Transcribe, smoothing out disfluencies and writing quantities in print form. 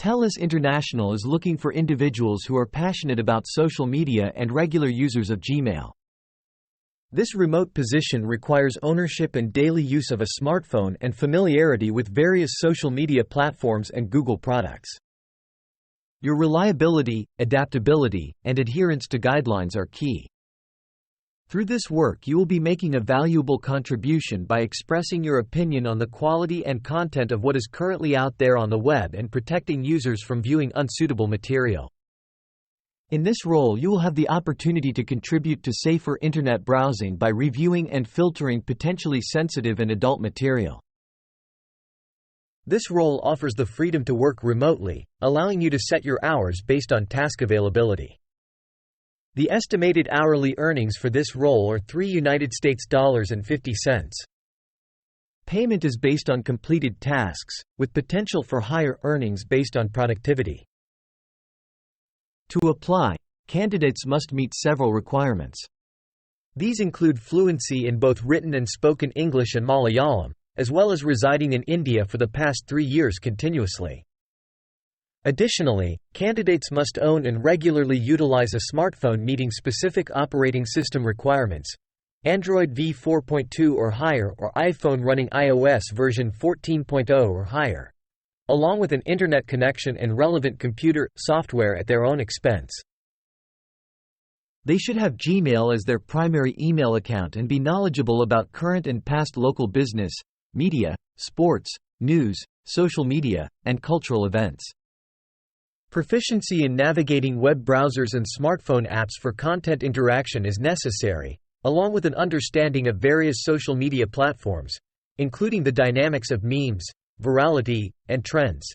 TELUS International is looking for individuals who are passionate about social media and regular users of Gmail. This remote position requires ownership and daily use of a smartphone and familiarity with various social media platforms and Google products. Your reliability, adaptability, and adherence to guidelines are key. Through this work, you will be making a valuable contribution by expressing your opinion on the quality and content of what is currently out there on the web and protecting users from viewing unsuitable material. In this role, you will have the opportunity to contribute to safer internet browsing by reviewing and filtering potentially sensitive and adult material. This role offers the freedom to work remotely, allowing you to set your hours based on task availability. The estimated hourly earnings for this role are $3.50. Payment is based on completed tasks, with potential for higher earnings based on productivity. To apply, candidates must meet several requirements. These include fluency in both written and spoken English and Malayalam, as well as residing in India for the past 3 years continuously. Additionally, candidates must own and regularly utilize a smartphone meeting specific operating system requirements, Android V4.2 or higher, or iPhone running iOS version 14.0 or higher, along with an internet connection and relevant computer software at their own expense. They should have Gmail as their primary email account and be knowledgeable about current and past local business, media, sports, news, social media, and cultural events. Proficiency in navigating web browsers and smartphone apps for content interaction is necessary, along with an understanding of various social media platforms, including the dynamics of memes, virality, and trends.